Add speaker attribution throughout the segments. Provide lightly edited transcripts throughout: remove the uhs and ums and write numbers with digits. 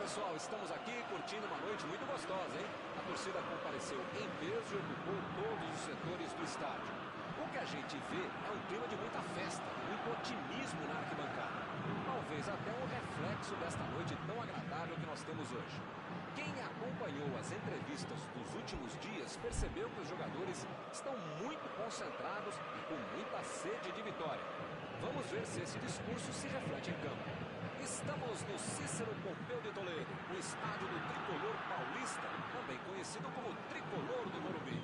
Speaker 1: Pessoal, estamos aqui curtindo uma noite muito gostosa, hein? A torcida compareceu em peso e ocupou todos os setores do estádio. O que a gente vê é um clima de muita festa, muito otimismo na arquibancada. Talvez até um reflexo desta noite tão agradável que nós temos hoje. Quem acompanhou as entrevistas dos últimos dias percebeu que os jogadores estão muito concentrados e com muita sede de vitória. Vamos ver se esse discurso se reflete em campo. Estamos no Cícero Pompeu de Toledo, o estádio do Tricolor Paulista, também conhecido como Tricolor do Morumbi.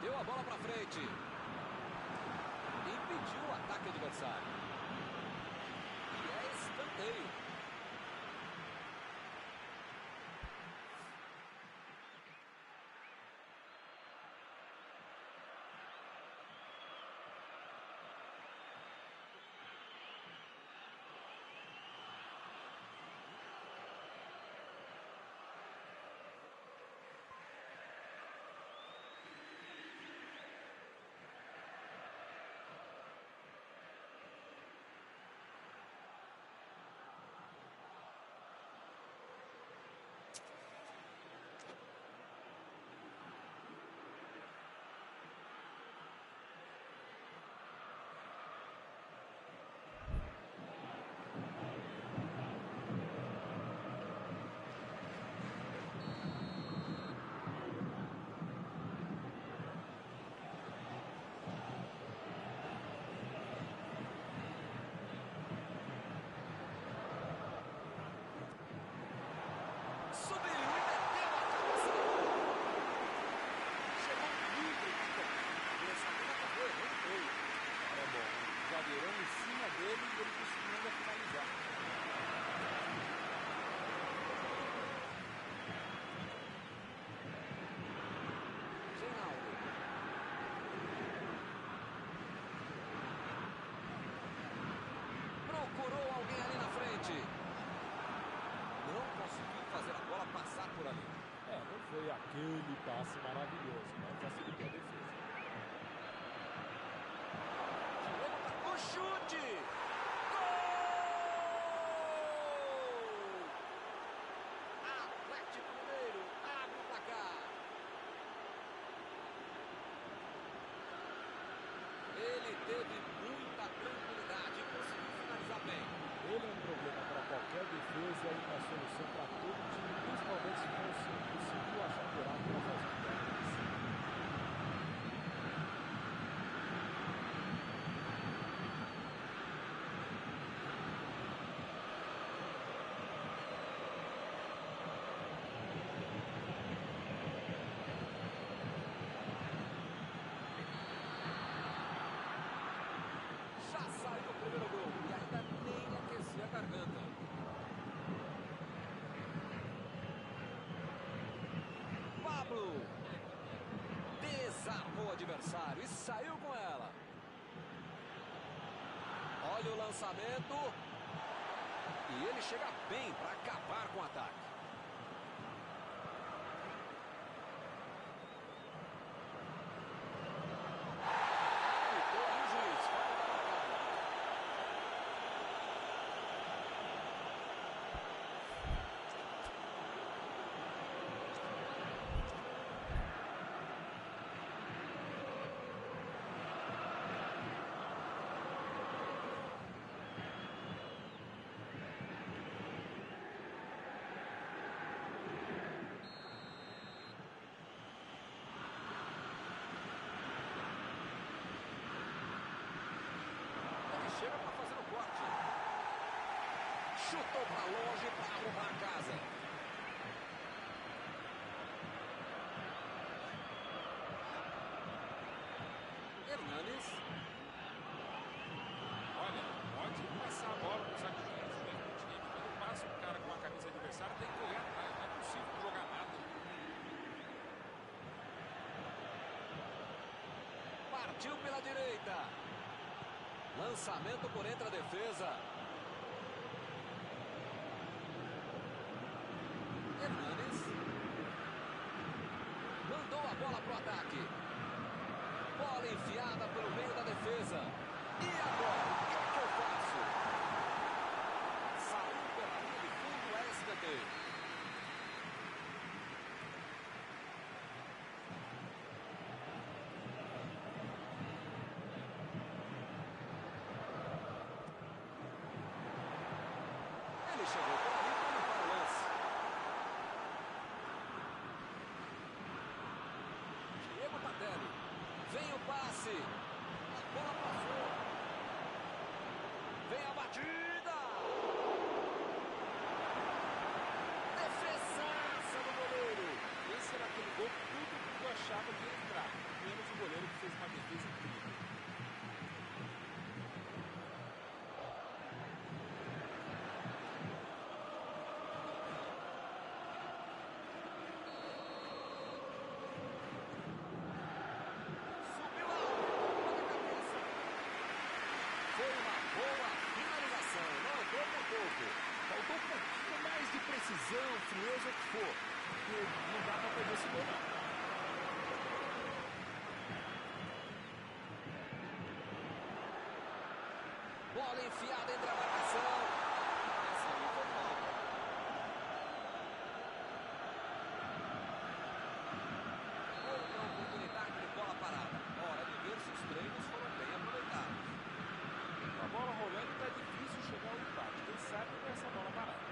Speaker 1: Deu a bola para frente. Impediu o ataque adversário. E é escanteio. Procurou alguém ali na frente. Não conseguiu fazer a bola passar por ali.
Speaker 2: Não foi aquele passe maravilhoso, mas facilitou a defesa.
Speaker 1: O chute! Gol! Atlético Mineiro abre o placar. Ele teve muita tranquilidade e conseguiu finalizar bem.
Speaker 2: Ele é um problema para qualquer defesa e uma solução para todo time, principalmente se conseguiu achar um buraco para fazer um gol.
Speaker 1: Já saiu o primeiro gol e ainda nem aquecia a garganta. Pablo desarmou o adversário e saiu com ela. Olha o lançamento. E ele chega bem para acabar com o ataque. Chutou para longe para arrumar a casa. Hernanes.
Speaker 3: Olha, pode passar a bola para os atletas do mesmo time. Quando passa um cara com a camisa adversária, tem que correr atrás. Não é possível jogar nada.
Speaker 1: Partiu pela direita. Lançamento por entre a defesa. Hernanes. Mandou a bola para o ataque. Bola enfiada pelo meio da defesa. E agora, o que eu faço? Saiu pela linha de fundo, é escanteio. Ele chegou por ali para limpar o lance. Diego Tardelli. Vem o passe. A bola passou. Vem a batida. Defesaça do goleiro.
Speaker 3: Esse era aquele gol que tudo que eu achava que ia entrar. Menos o goleiro que fez uma defesa incrível.
Speaker 1: Subiu alto. De cabeça. Foi uma boa finalização. Não entrou por pouco.
Speaker 2: Faltou um pouquinho mais de precisão, frieza, o que for. Porque não dá para perder esse gol, não.
Speaker 1: Bola enfiada entre a marcação. Essa aí foi falta. Outra oportunidade de bola parada. Hora de ver se os treinos foram bem aproveitados.
Speaker 3: Com a bola rolando, tá difícil chegar ao empate. Quem sabe com essa bola parada.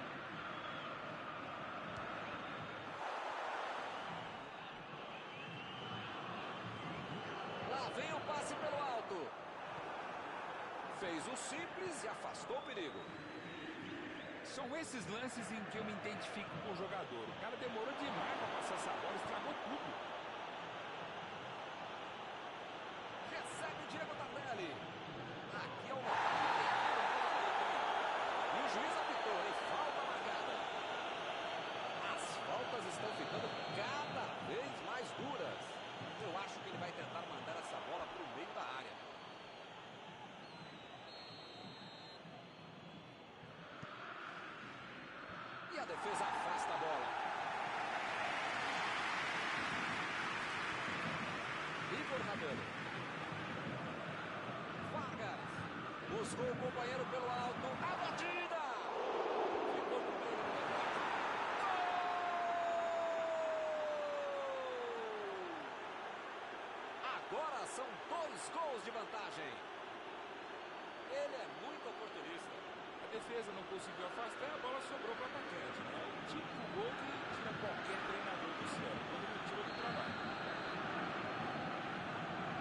Speaker 1: Lá vem o passe pelo alto. Fez o simples e afastou o perigo.
Speaker 3: São esses lances em que eu me identifico com o jogador. O cara demorou demais para passar essa bola, estragou tudo.
Speaker 1: Recebe o Diego Tardelli. Aqui é o local de errar o jogador. E o juiz apitou, hein? Falta marcada. As faltas estão ficando cada vez mais duras. Eu acho que ele vai tentar mandar essa bola para o meio da área. E a defesa afasta a bola. Igor Rabelo. Vargas. Buscou o companheiro pelo alto. A batida! Ficou no meio do rebote. Gol! Agora são 2 gols de vantagem. Ele é muito oportunista.
Speaker 3: A defesa não conseguiu afastar, a bola sobrou para o atacante. Né? O típico gol que tira qualquer treinador do sério, quando ele tira do trabalho.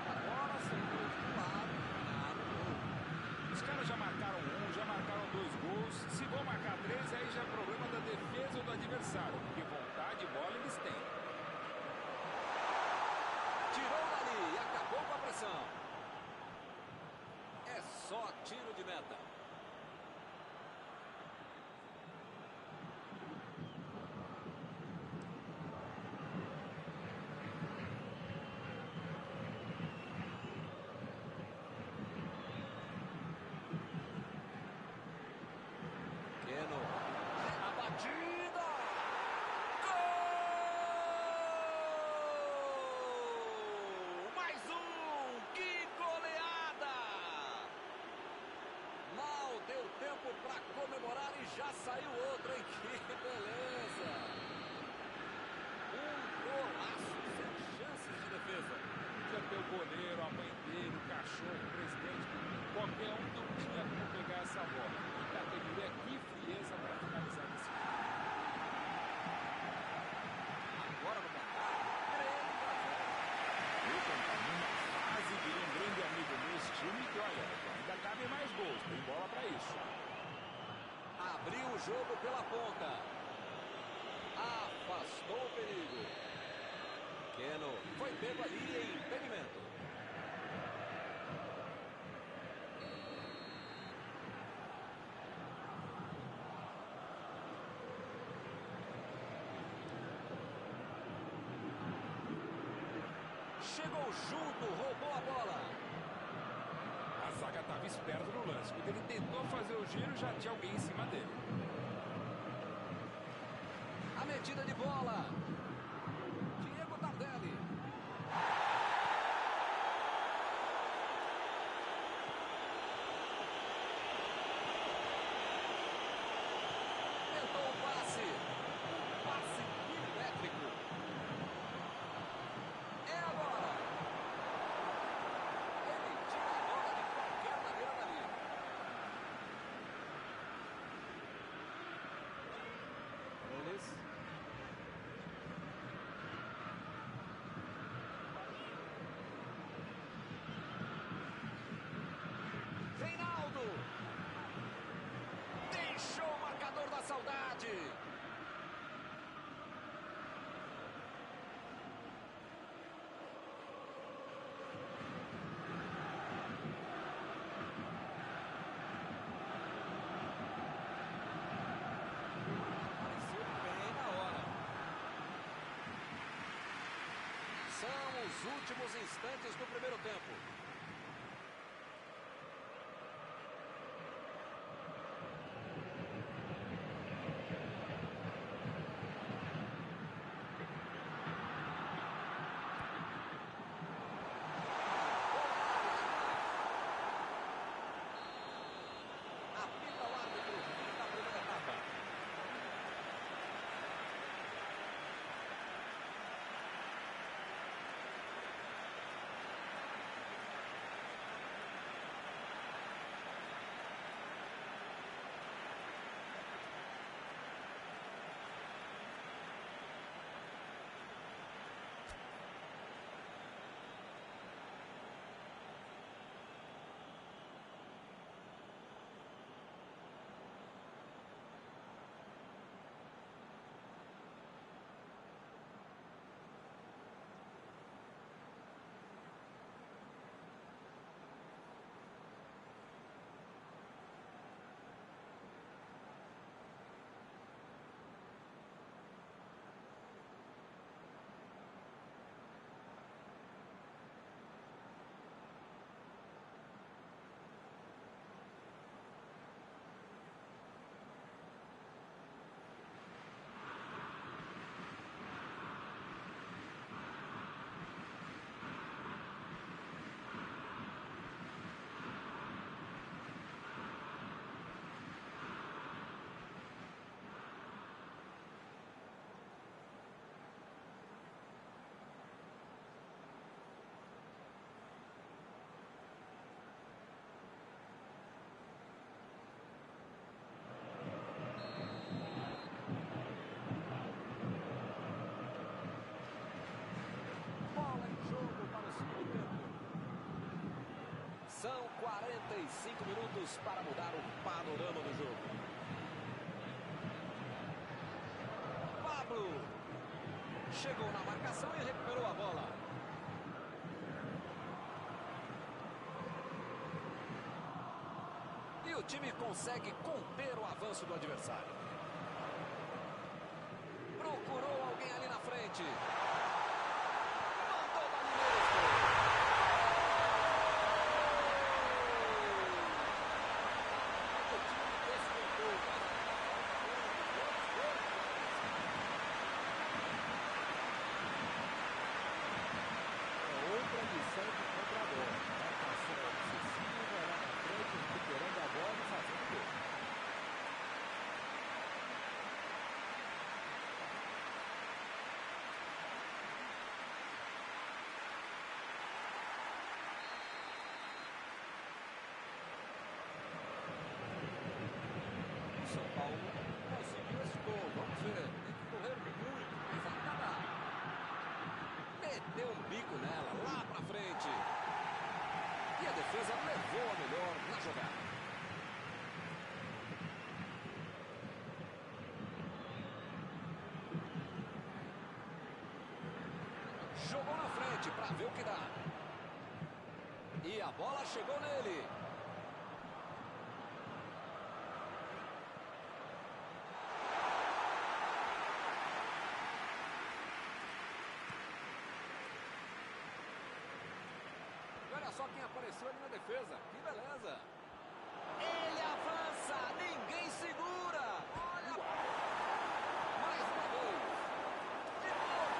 Speaker 1: Agora são gols do lado, no gol.
Speaker 3: Os caras já marcaram um, já marcaram 2 gols. Se vão marcar 3, aí já é problema da defesa ou do adversário, porque vontade e bola eles têm.
Speaker 1: Tirou dali e acabou com a pressão. É só tiro de meta. Keno. A batida. Gol! Mais um. Que goleada! Mal deu tempo para comemorar e já saiu outro, hein? Que beleza! Um golaço sem chances de defesa.
Speaker 3: Podia ter o goleiro, a mãe dele, o cachorro, o presidente. Qualquer um não tinha como pegar essa bola. Que categoria, que frieza para finalizar desse jogo.
Speaker 1: Agora no placar, 3-0.
Speaker 3: Milton tá numa fase, virou um grande amigo nesse time que, olha, ainda cabem mais gols, tem bola para isso.
Speaker 1: Abriu jogo pela ponta. Afastou o perigo. Keno foi pego ali em impedimento. Chegou junto, roubou a bola.
Speaker 3: A zaga estava esperta no lance. Quando ele tentou fazer o giro, já tinha alguém em cima dele.
Speaker 1: A metida de bola. Diego Tardelli. Tentou o passe. Passe milimétrico. É agora. Ele tira a bola de qualquer maneira dali. Nunes. Reinaldo. Deixou o marcador da saudade. Apareceu bem na hora. São os últimos instantes do primeiro tempo. Apita o árbitro, fim da primeira etapa. Bola em jogo para o segundo tempo. São 45 minutos para mudar o panorama do jogo. Pablo chegou na marcação e recuperou a bola. E o time consegue conter o avanço do adversário. Procurou alguém ali na frente. Mandou dali mesmo. O time descontou.
Speaker 2: Outra missão de contra-bola. Marcação obsessiva lá na frente, recuperando a bola e fazendo gol.
Speaker 1: O São Paulo conseguiu esse gol. Vamos ver. Tem que correr muito, mas ainda dá. Meteu um bico nela, lá pra frente. E a defesa levou a melhor na jogada. o que dá. E a bola chegou nele. Olha só quem apareceu ali na defesa. Que beleza. Ele avança. Ninguém segura. Olha. Mais uma vez. De novo.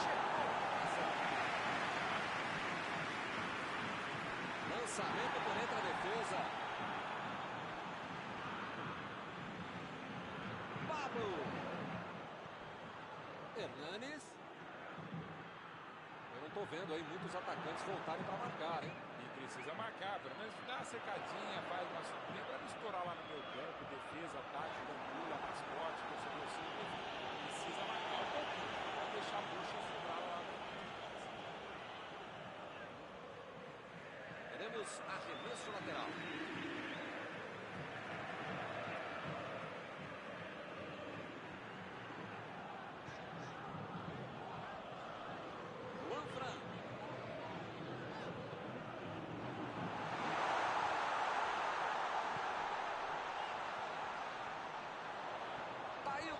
Speaker 1: Chegou. Lançamento por entre a defesa. Pablo. Hernanes. Tô vendo aí muitos atacantes voltarem para marcar, hein?
Speaker 3: E precisa marcar, pelo menos dá uma secadinha, faz uma surpresa, para não estourar lá no meio campo, defesa, ataque, gandula, mascote, torcedor simples. Precisa marcar um pouquinho, para deixar a bucha sobrar lá no
Speaker 1: teremos arremesso lateral.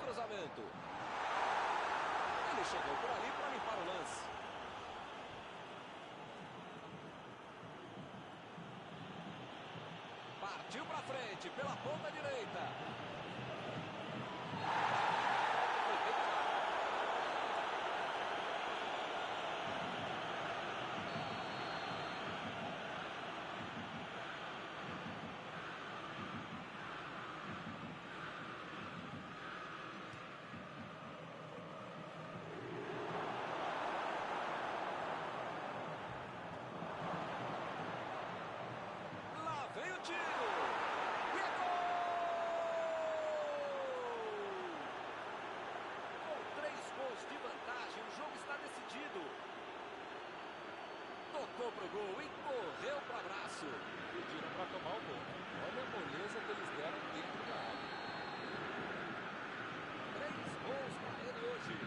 Speaker 1: Cruzamento. Ele chegou por ali para limpar o lance. Partiu para frente pela ponta direita. Vem o tiro! E é gol! Com 3 gols de vantagem, o jogo está decidido. Tocou pro gol e correu pro abraço.
Speaker 3: Pediram para tomar o gol. Olha a moleza que eles deram dentro da área.
Speaker 1: 3 gols para ele hoje.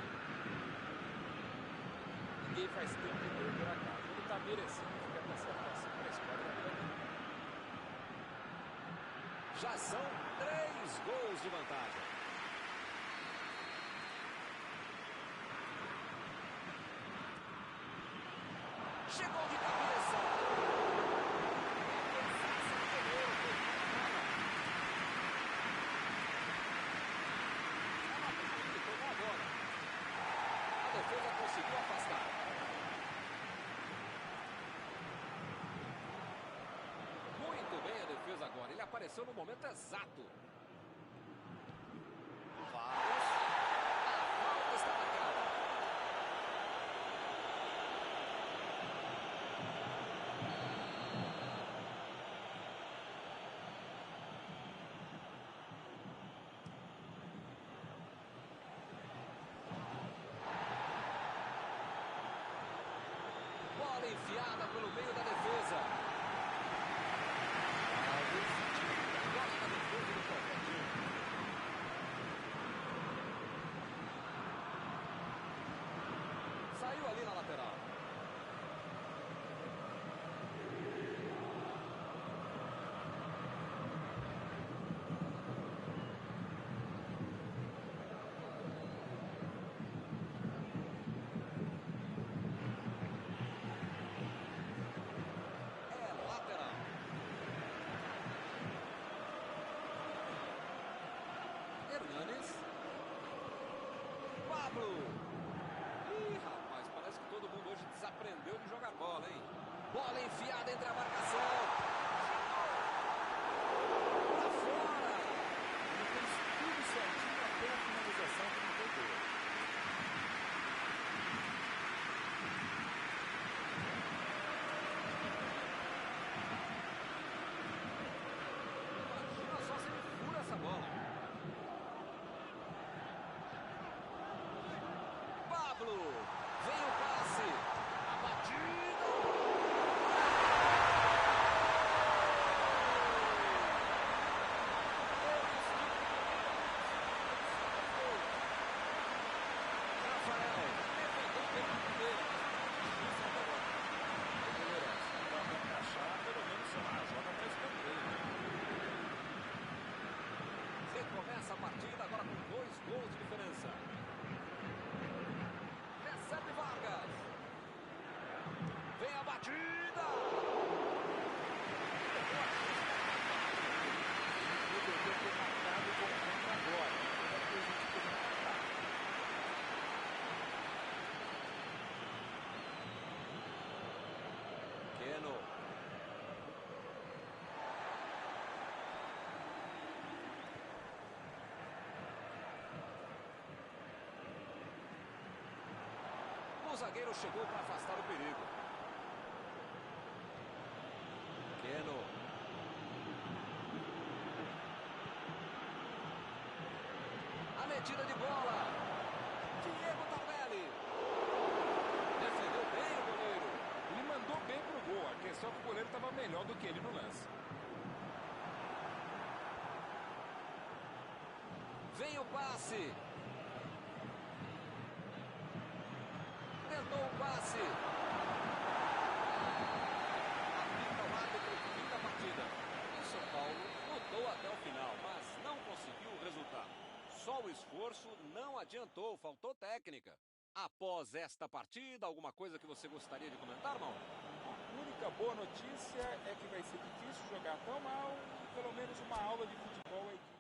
Speaker 3: Ninguém faz tempo de gol por acaso. Ele está merecendo ficar nessa situação para a esquadra dele.
Speaker 1: Já são 3 gols de vantagem. Chegou de cabeça. Tomou a bola. A defesa conseguiu afastar. Agora, ele apareceu no momento exato. Vamos. A falta está marcada. Bola enfiada pelo meio da defesa. Saiu ali na lateral. É lateral. Hernanes. Pablo. Ih, rapaz, parece que todo mundo hoje desaprendeu de jogar bola, hein? Bola enfiada entre a marcação. Pra fora.
Speaker 2: Ele fez tudo certinho até a finalização que não foi boa.
Speaker 1: Imagina só se ele fura essa bola. Pablo. Vem o passe. A batida. o zagueiro chegou para afastar o perigo. Keno. A medida de bola. Diego Tardelli. Defendeu bem o goleiro.
Speaker 3: Ele mandou bem pro gol. A questão é que o goleiro estava melhor do que ele no lance.
Speaker 1: Vem o passe. Tentou o passe. Apita o árbitro, fim da partida. O São Paulo lutou até o final, mas não conseguiu o resultado. Só o esforço não adiantou, faltou técnica. Após esta partida, alguma coisa que você gostaria de comentar, Mauro?
Speaker 3: A única boa notícia é que vai ser difícil jogar tão mal e pelo menos uma aula de futebol é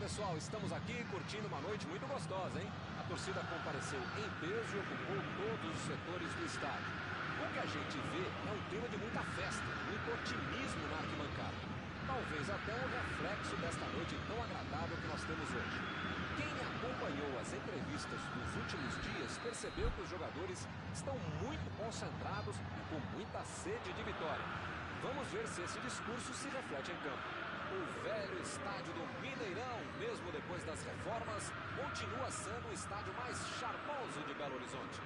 Speaker 1: pessoal, estamos aqui curtindo uma noite muito gostosa, hein? A torcida compareceu em peso e ocupou todos os setores do estádio. O que a gente vê é um clima de muita festa, muito otimismo na arquibancada. Talvez até um reflexo desta noite tão agradável que nós temos hoje. Quem acompanhou as entrevistas dos últimos dias percebeu que os jogadores estão muito concentrados e com muita sede de vitória. Vamos ver se esse discurso se reflete em campo. O velho estádio do Mineirão, mesmo depois das reformas, continua sendo o estádio mais charmoso de Belo Horizonte.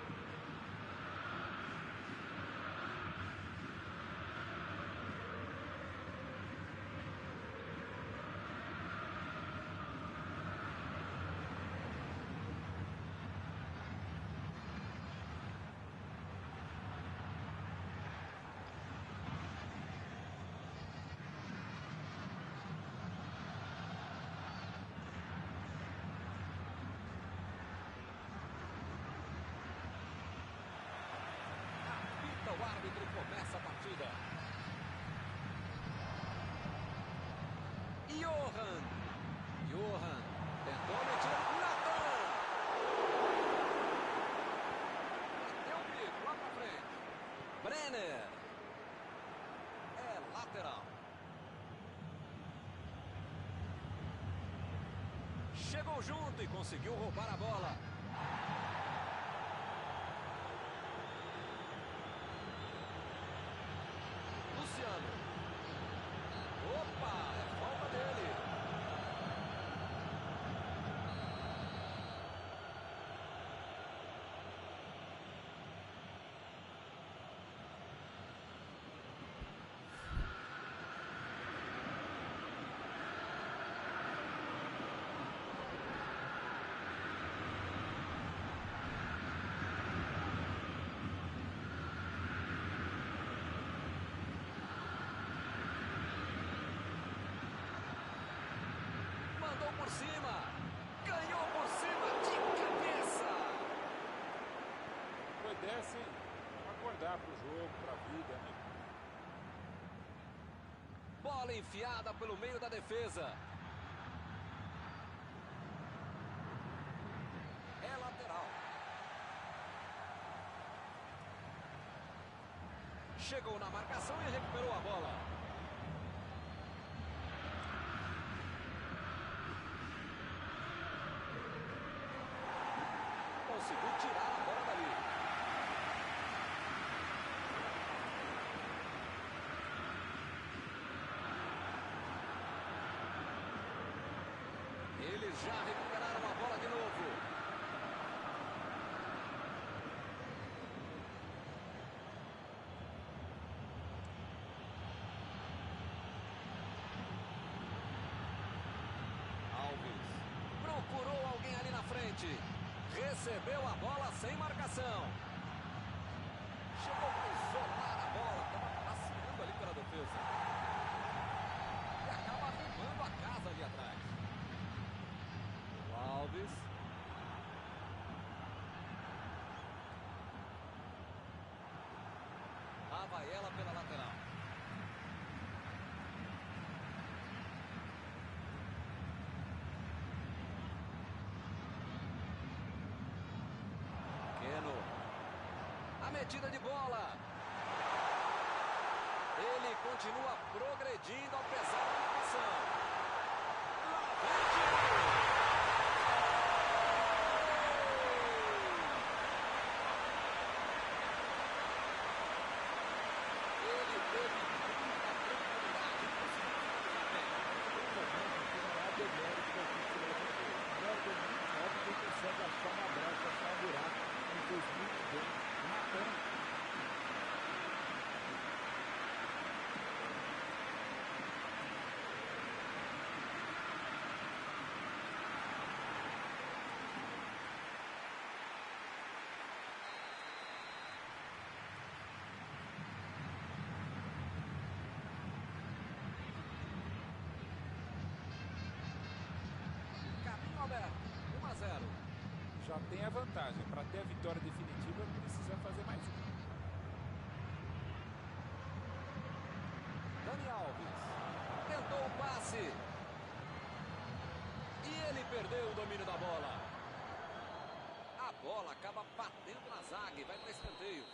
Speaker 1: O árbitro começa a partida. Johan tentou meter. Natan! Deu um bico lá pra frente. Brenner. É lateral. Chegou junto e conseguiu roubar a bola. Opa, é falta dele. Por cima, ganhou por cima de cabeça.
Speaker 3: Foi dessa, hein? Acordar pro jogo, pra vida, né?
Speaker 1: Bola enfiada pelo meio da defesa. É lateral. Chegou na marcação e recuperou a bola. Conseguiu tirar a bola dali. Eles já recuperaram a bola de novo. Alves procurou alguém ali na frente. Recebeu a bola sem marcação. Chegou para isolar a bola. Estava passeando ali pela defesa. E acaba arrumando a casa ali atrás. O Alves. Lá vai ela pela lateral. A metida de bola. Ele continua progredindo apesar da marcação. Lá vem Diego. Ele teve muita tranquilidade e conseguiu finalizar bem.
Speaker 2: Quem consegue achar uma brecha, achar um buraco, ele fez muito bem, matando.
Speaker 1: Caminho aberto, 1-0.
Speaker 3: Já tem a vantagem. Para ter a vitória definitiva, precisa fazer mais um.
Speaker 1: Dani Alves tentou o passe. E Ele perdeu o domínio da bola. A bola acaba batendo na zaga e vai para escanteio.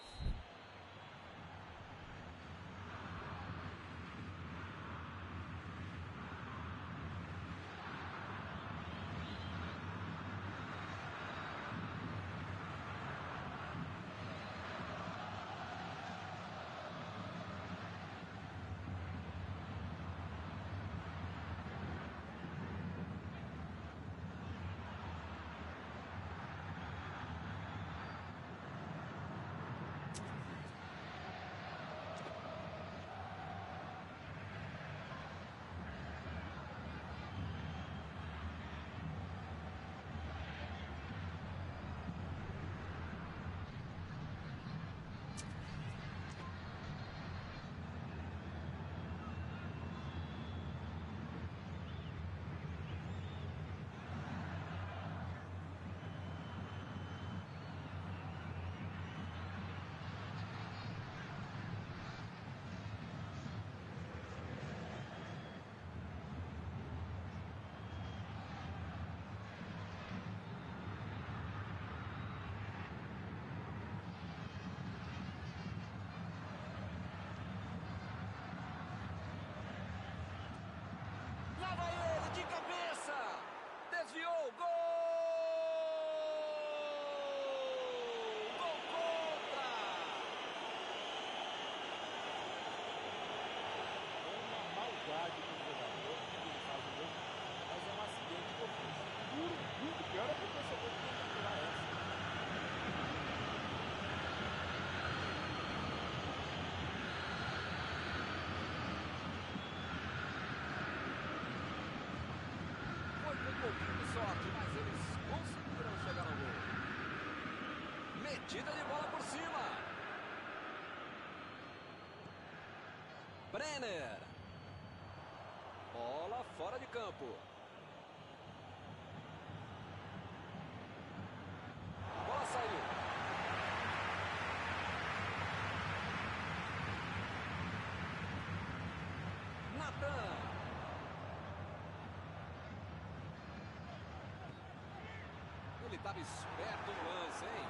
Speaker 1: Lá vai ele de cabeça. Desviou. Gol! Gol contra!
Speaker 2: É uma maldade do jogador que ele faz o gol, mas é um acidente que eu fiz. Muito pior é que o torcedor tem que tirar essa.
Speaker 1: Foi com um pouquinho de sorte, mas eles conseguiram chegar ao gol. Metida de bola por cima. Brenner. Bola fora de campo. A bola saiu. Natan. Ele estava esperto no lance, hein?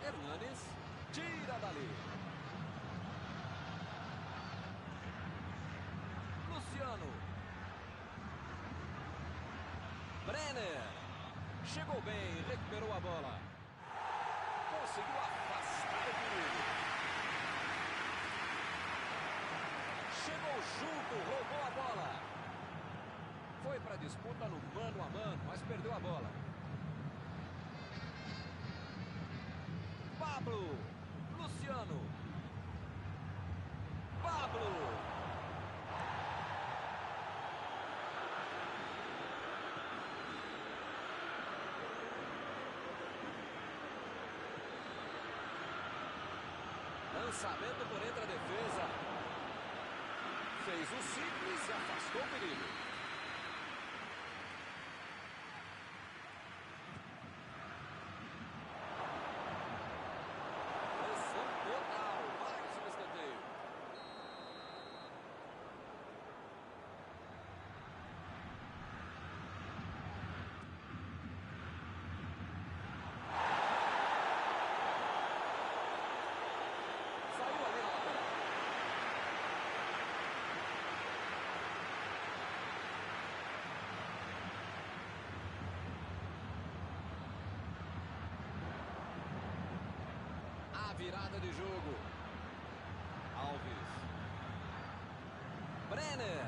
Speaker 1: Hernanes tira dali. Luciano. Brenner. Chegou bem, recuperou a bola. Conseguiu afastar o perigo. Chegou junto, roubou a bola. Foi para a disputa no mano a mano, mas perdeu a bola. Pablo. Luciano. Pablo. Lançamento por entre a defesa. Fez o simples e afastou o perigo. Pressão total. Mais um escanteio. Saiu ali na lateral. A virada de jogo. Alves. Brenner.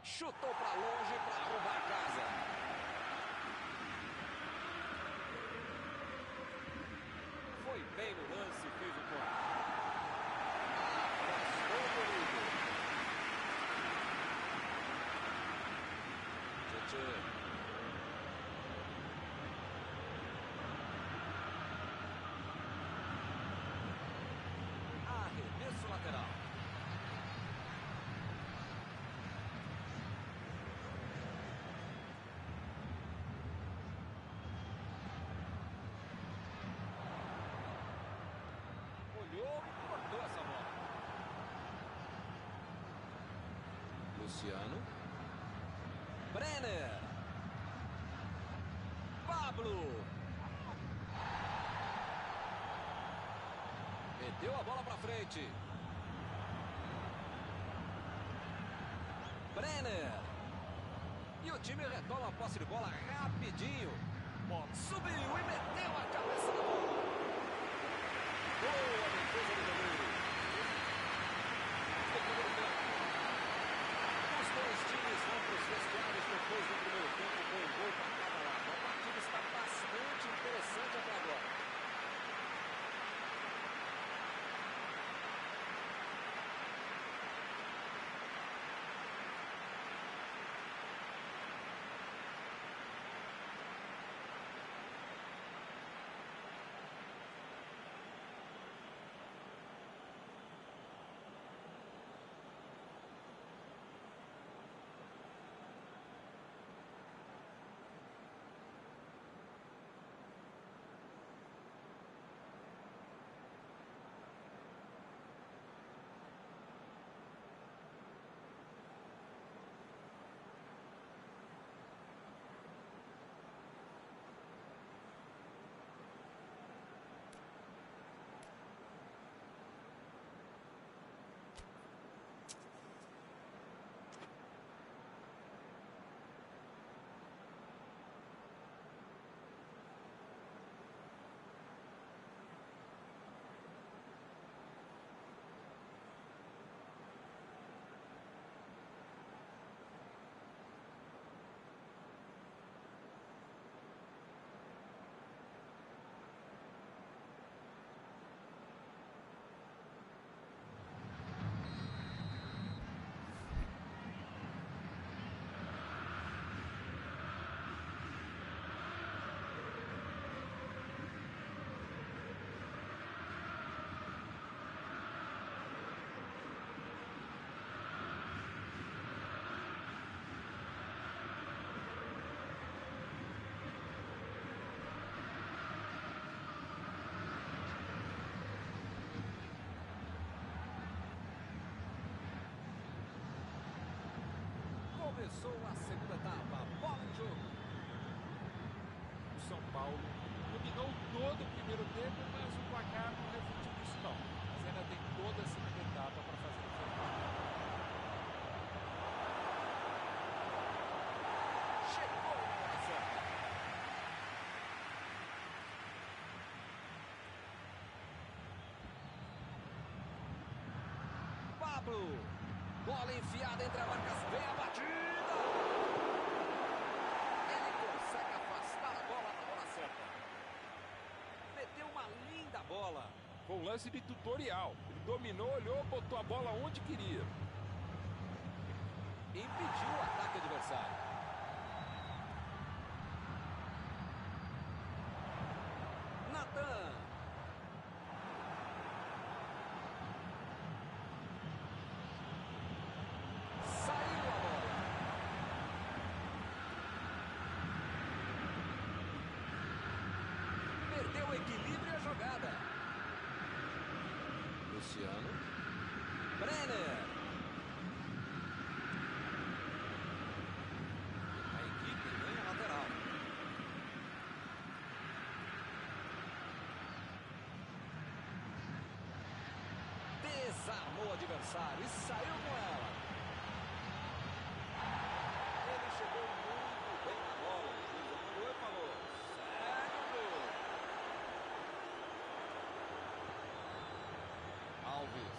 Speaker 1: Chutou para longe para roubar a casa. Foi bem no lance e fez o ponto. Afastou o perigo. Tchê. Arremesso lateral. Olhou e cortou essa bola. Luciano. Brenner. Pablo. Meteu a bola para frente. Brenner. E o time retoma a posse de bola rapidinho. Subiu e meteu a cabeça na bola. Boa defesa do goleiro. Os dois times vão para os vestiários depois do primeiro tempo com um gol para cada lado. A partida está bastante interessante até agora. Começou a segunda etapa, bola em jogo.
Speaker 3: O São Paulo dominou todo o primeiro tempo, mas o placar não refletiu isso não. Mas ainda tem toda a segunda etapa para fazer o jogo.
Speaker 1: Chegou a hora certa. Pablo. Bola enfiada entre as marcas. Vem a batida. Ele consegue afastar a bola na hora certa. Meteu uma linda bola.
Speaker 3: Foi um lance de tutorial. Ele dominou, olhou, botou a bola onde queria.
Speaker 1: Impediu o ataque adversário. Natan. Saiu a bola. Perdeu o equilíbrio e a jogada. Luciano. Brenner. A equipe ganha lateral. Desarmou o adversário e saiu com ela. Ele chegou muito bem na bola. O juiz Emanuel falou: segue o gol. Alves.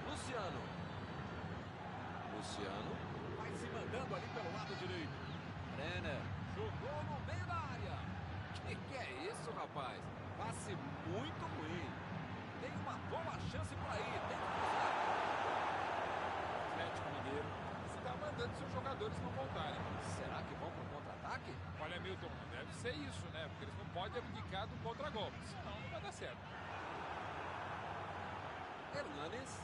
Speaker 1: Luciano. Luciano. Vai se mandando ali pelo lado direito. Brenner. Jogou no meio da área. Que é isso, rapaz? Passe muito ruim. Tem uma boa chance por aí. Tem que cruzar.
Speaker 3: Atlético Mineiro está mandando seus jogadores não voltarem.
Speaker 1: Será que vão para o contra-ataque?
Speaker 3: Olha, Milton, deve ser isso, né? Porque eles não podem abdicar do contra-golpe, senão não vai dar certo.
Speaker 1: Hernanes.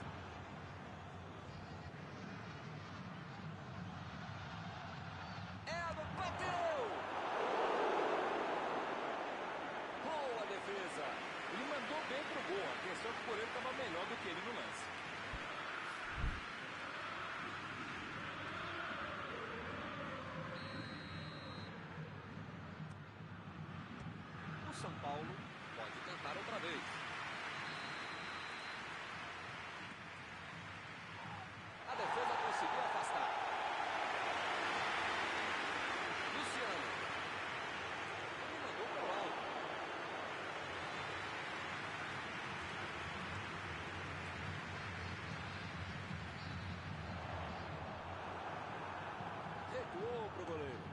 Speaker 1: Ego bateu! Boa defesa!
Speaker 3: Ele mandou bem pro gol, a questão é que o goleiro estava melhor do que ele no lance.
Speaker 1: São Paulo pode tentar outra vez. A defesa conseguiu afastar. Luciano. Ele mandou para o alto. Recuou para o goleiro.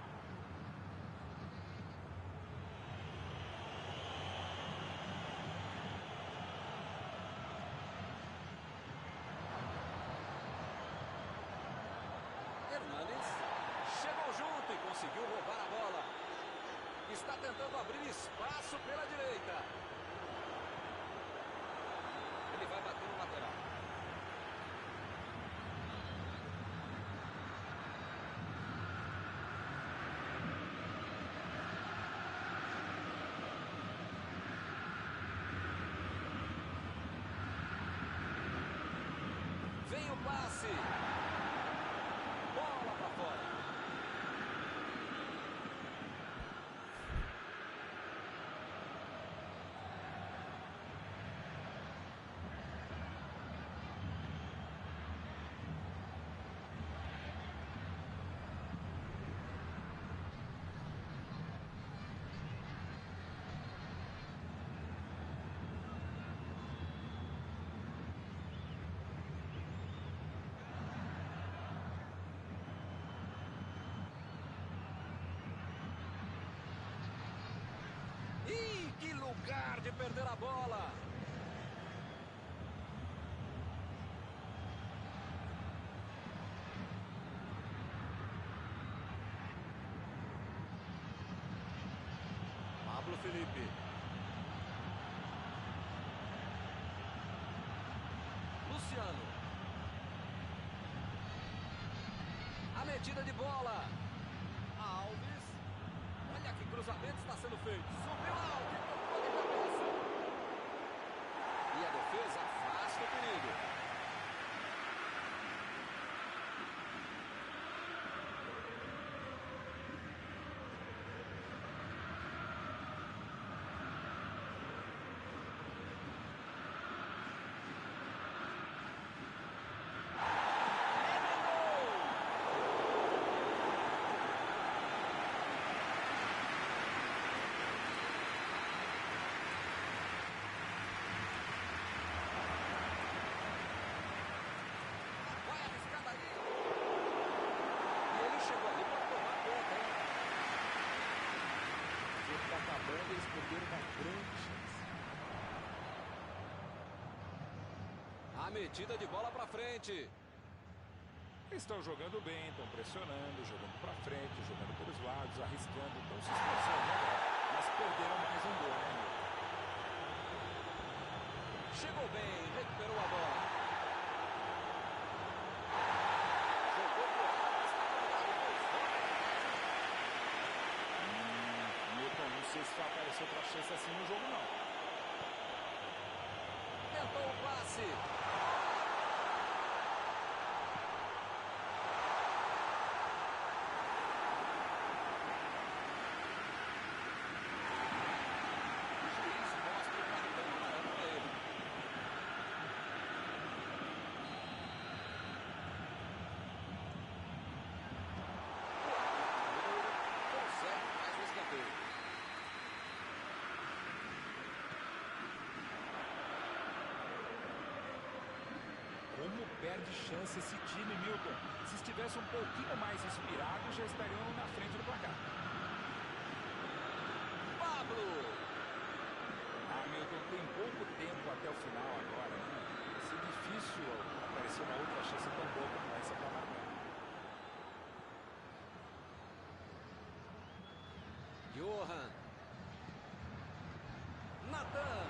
Speaker 1: Hernanes chegou junto e conseguiu roubar a bola. Está tentando abrir espaço pela direita. Ele vai bater no lateral. Vem o passe. Bola para fora. Ih, que lugar de perder a bola! Pablo Felipe. Luciano. A metida de bola. Alves. Olha que cruzamento está sendo feito. Subiu alto e tocou de cabeça. E a defesa afasta o perigo. Eles perderam uma grande chance. A metida de bola para frente.
Speaker 3: Eles estão jogando bem, estão pressionando, jogando para frente, jogando pelos lados, arriscando, estão se esforçando, né? Mas perderam mais um gol, né?
Speaker 1: Chegou bem, recuperou a bola. Jogou por ela, mas está
Speaker 3: Milton, não sei se vai aparecer outra chance assim no jogo, não.
Speaker 1: tentou o passe.
Speaker 3: Como perde chance esse time, Milton. Se estivesse um pouquinho mais inspirado, já estariam na frente do placar.
Speaker 1: Pablo!
Speaker 3: Ah, Milton, tem pouco tempo até o final agora, né? Vai ser difícil aparecer uma outra chance tão boa como essa para marcar.
Speaker 1: Johan. Natan.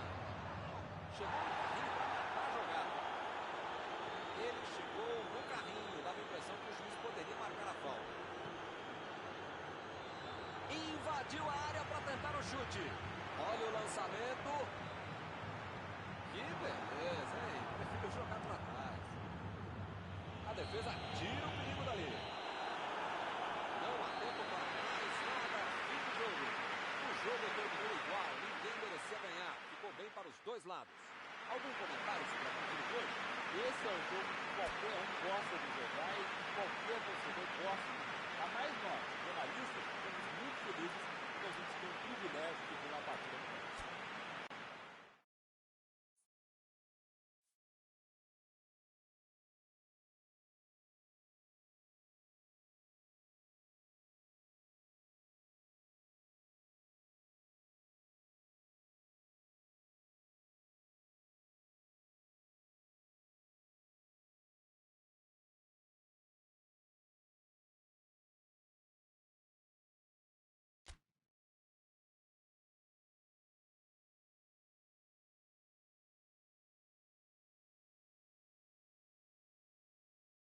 Speaker 1: Chegou no carrinho para matar a jogada. Ele chegou no carrinho. Dava a impressão que o juiz poderia marcar a falta. Invadiu a área para tentar o chute. Olha o lançamento. Que beleza, hein? Prefiro jogar para trás. A defesa tira o perigo dali. Não há tempo para mais nada. Fim do jogo. O jogo terminou igual. Ninguém
Speaker 2: algum comentário sobre a partida de hoje? Esse é o jogo que qualquer um gosta de jogar e que qualquer torcedor gosta de ver. A mais nós, jornalistas, ficamos muito felizes que a gente tem o privilégio de ver uma partida como essa.